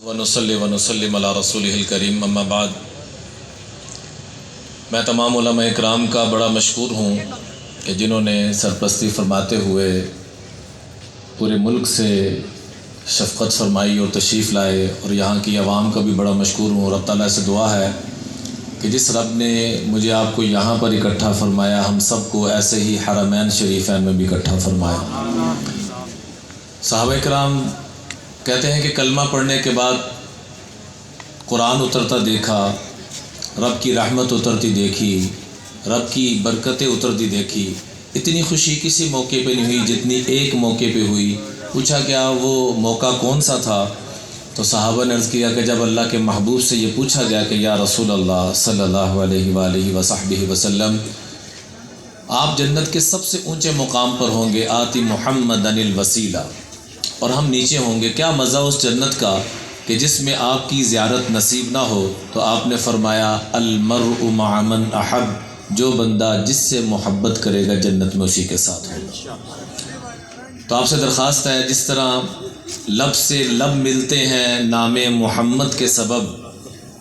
ونصلی ونسلم علی رسولہ الکریم اما بعد۔ میں تمام علماء اکرام کا بڑا مشکور ہوں کہ جنہوں نے سرپرستی فرماتے ہوئے پورے ملک سے شفقت فرمائی اور تشریف لائے، اور یہاں کی عوام کا بھی بڑا مشکور ہوں۔ رب تعالیٰ سے دعا ہے کہ جس رب نے مجھے آپ کو یہاں پر اکٹھا فرمایا، ہم سب کو ایسے ہی حرمین شریفین میں بھی اکٹھا فرمایا۔ صحابہ کرام کہتے ہیں کہ کلمہ پڑھنے کے بعد قرآن اترتا دیکھا، رب کی رحمت اترتی دیکھی، رب کی برکتیں اترتی دیکھی۔ اتنی خوشی کسی موقع پہ نہیں ہوئی جتنی ایک موقع پہ ہوئی۔ پوچھا کیا وہ موقع کون سا تھا؟ تو صحابہ نے عرض کیا کہ جب اللہ کے محبوب سے یہ پوچھا گیا کہ یا رسول اللہ صلی اللہ علیہ وآلہ وصحبہ وسلم، آپ جنت کے سب سے اونچے مقام پر ہوں گے، آتی محمدن الوسیلہ، اور ہم نیچے ہوں گے، کیا مزہ اس جنت کا کہ جس میں آپ کی زیارت نصیب نہ ہو؟ تو آپ نے فرمایا المرء مع من احب، جو بندہ جس سے محبت کرے گا جنت میں اسی کے ساتھ ہوگا۔ تو آپ سے درخواست ہے، جس طرح لب سے لب ملتے ہیں نام محمد کے سبب،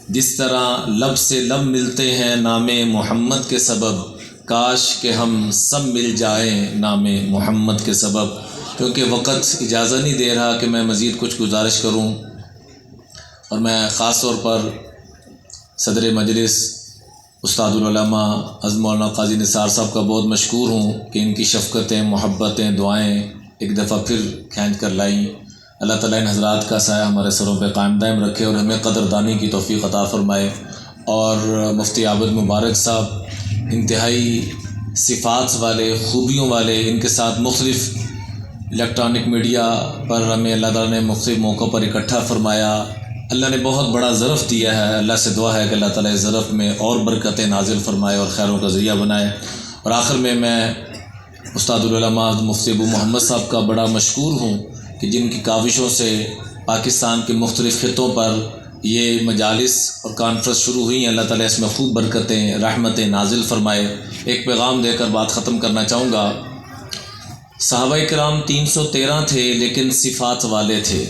جس طرح لب سے لب ملتے ہیں نام محمد کے سبب، کاش کہ ہم سب مل جائیں نام محمد کے سبب۔ کیونکہ وقت اجازت نہیں دے رہا کہ میں مزید کچھ گزارش کروں، اور میں خاص طور پر صدر مجلس استاد العلماء حضرت مولانا قاضی نثار صاحب کا بہت مشکور ہوں کہ ان کی شفقتیں، محبتیں، دعائیں ایک دفعہ پھر کھینچ کر لائیں۔ اللہ تعالیٰ ان حضرات کا سایہ ہمارے سروں پہ قائم دائم رکھے اور ہمیں قدردانی کی توفیق عطا فرمائے۔ اور مفتی عابد مبارک صاحب انتہائی صفات والے، خوبیوں والے، ان کے ساتھ مختلف الیکٹرانک میڈیا پر ہمیں اللہ تعالیٰ نے مختلف موقعوں پر اکٹھا فرمایا۔ اللہ نے بہت بڑا ظرف دیا ہے، اللہ سے دعا ہے کہ اللہ تعالیٰ اس ظرف میں اور برکتیں نازل فرمائے اور خیروں کا ذریعہ بنائے۔ اور آخر میں استاد العلماء مفتی ابو محمد صاحب کا بڑا مشکور ہوں کہ جن کی کاوشوں سے پاکستان کے مختلف خطوں پر یہ مجالس اور کانفرنس شروع ہوئی ہیں۔ اللہ تعالیٰ اس میں خوب برکتیں، رحمتیں نازل فرمائے۔ ایک پیغام دے کر بات ختم کرنا چاہوں گا۔ صحابہ کرام 313 تھے لیکن صفات والے تھے،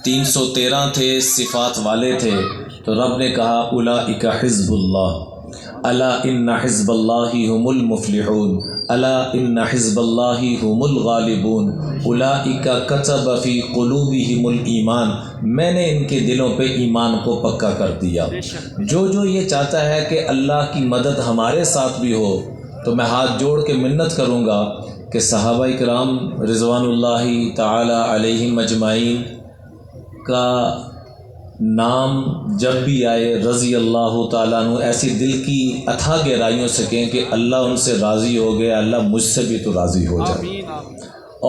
313 تھے، صفات والے تھے۔ تو رب نے کہا اولئک حزب اللہ، الا ان حزب اللہ هم المفلحون، الا ان حزب اللہ هم الغالبون، اولئک کتب فی قلوبہم الایمان، میں نے ان کے دلوں پہ ایمان کو پکا کر دیا۔ جو یہ چاہتا ہے کہ اللہ کی مدد ہمارے ساتھ بھی ہو، تو میں ہاتھ جوڑ کے منت کروں گا کہ صحابہ کرام رضوان اللہ تعالی علیہم اجمعین کا نام جب بھی آئے رضی اللہ تعالیٰ عنہ، ایسی دل کی اتھا گہرائیوں سے کہیں کہ اللہ ان سے راضی ہو گیا، اللہ مجھ سے بھی تو راضی ہو جائے۔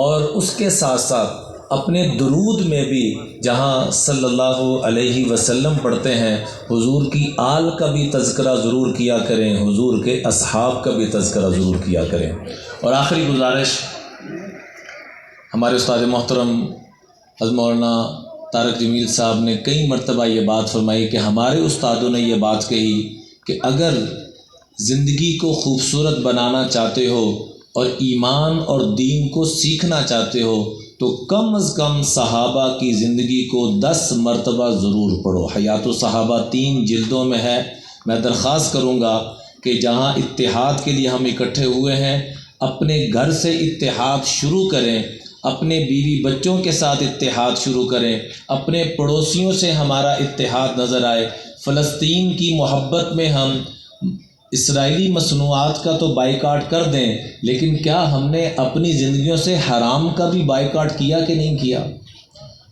اور اس کے ساتھ ساتھ اپنے درود میں بھی جہاں صلی اللہ علیہ وسلم پڑھتے ہیں، حضور کی آل کا بھی تذکرہ ضرور کیا کریں، حضور کے اصحاب کا بھی تذکرہ ضرور کیا کریں۔ اور آخری گزارش، ہمارے استاد محترم حضرت مولانا طارق جمیل صاحب نے کئی مرتبہ یہ بات فرمائی کہ ہمارے استادوں نے یہ بات کہی کہ اگر زندگی کو خوبصورت بنانا چاہتے ہو اور ایمان اور دین کو سیکھنا چاہتے ہو تو کم از کم صحابہ کی زندگی کو 10 مرتبہ ضرور پڑھو۔ حیات الصحابہ 3 جلدوں میں ہے۔ میں درخواست کروں گا کہ جہاں اتحاد کے لیے ہم اکٹھے ہوئے ہیں، اپنے گھر سے اتحاد شروع کریں، اپنے بیوی بچوں کے ساتھ اتحاد شروع کریں، اپنے پڑوسیوں سے ہمارا اتحاد نظر آئے۔ فلسطین کی محبت میں ہم اسرائیلی مصنوعات کا تو بائیکاٹ کر دیں، لیکن کیا ہم نے اپنی زندگیوں سے حرام کا بھی بائیکاٹ کیا کہ نہیں کیا؟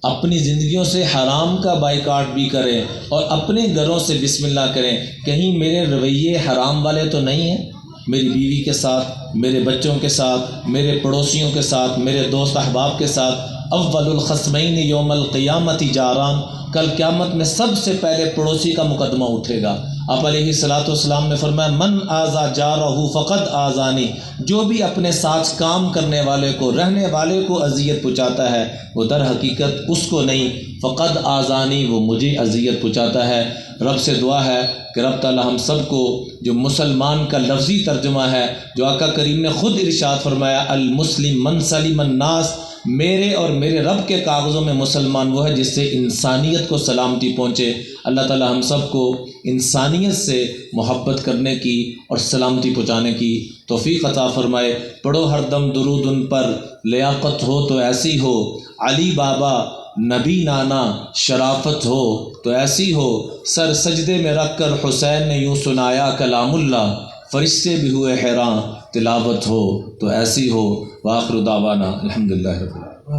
اپنی زندگیوں سے حرام کا بائیکاٹ بھی کریں اور اپنے گھروں سے بسم اللہ کریں۔ کہیں میرے رویے حرام والے تو نہیں ہیں؟ میری بیوی کے ساتھ، میرے بچوں کے ساتھ، میرے پڑوسیوں کے ساتھ، میرے دوست احباب کے ساتھ، اول الخصمین یوم القیامت جاران، کل قیامت میں سب سے پہلے پڑوسی کا مقدمہ اٹھے گا۔ آپ علیہ الصلوۃ والسلام نے فرمایا من آذا جارہ فقد آذانی، جو بھی اپنے ساتھ کام کرنے والے کو، رہنے والے کو اذیت پہنچاتا ہے وہ در حقیقت اس کو نہیں، فقد آذانی، وہ مجھے اذیت پہنچاتا ہے۔ رب سے دعا ہے کہ رب تعالی ہم سب کو جو مسلمان کا لفظی ترجمہ ہے، جو آقا کریم نے خود ارشاد فرمایا المسلم من سلم الناس، میرے اور میرے رب کے کاغذوں میں مسلمان وہ ہے جس سے انسانیت کو سلامتی پہنچے، اللہ تعالی ہم سب کو انسانیت سے محبت کرنے کی اور سلامتی پہنچانے کی توفیق عطا فرمائے۔ پڑھو ہر دم درود ان پر، لیاقت ہو تو ایسی ہو، علی بابا نبی نانا شرافت ہو تو ایسی ہو، سر سجدے میں رکھ کر حسین نے یوں سنایا کلام اللہ، فرشتے بھی ہوئے حیران تلاوت ہو تو ایسی ہو۔ وآخر دعوانا الحمدللہ رب العالمین۔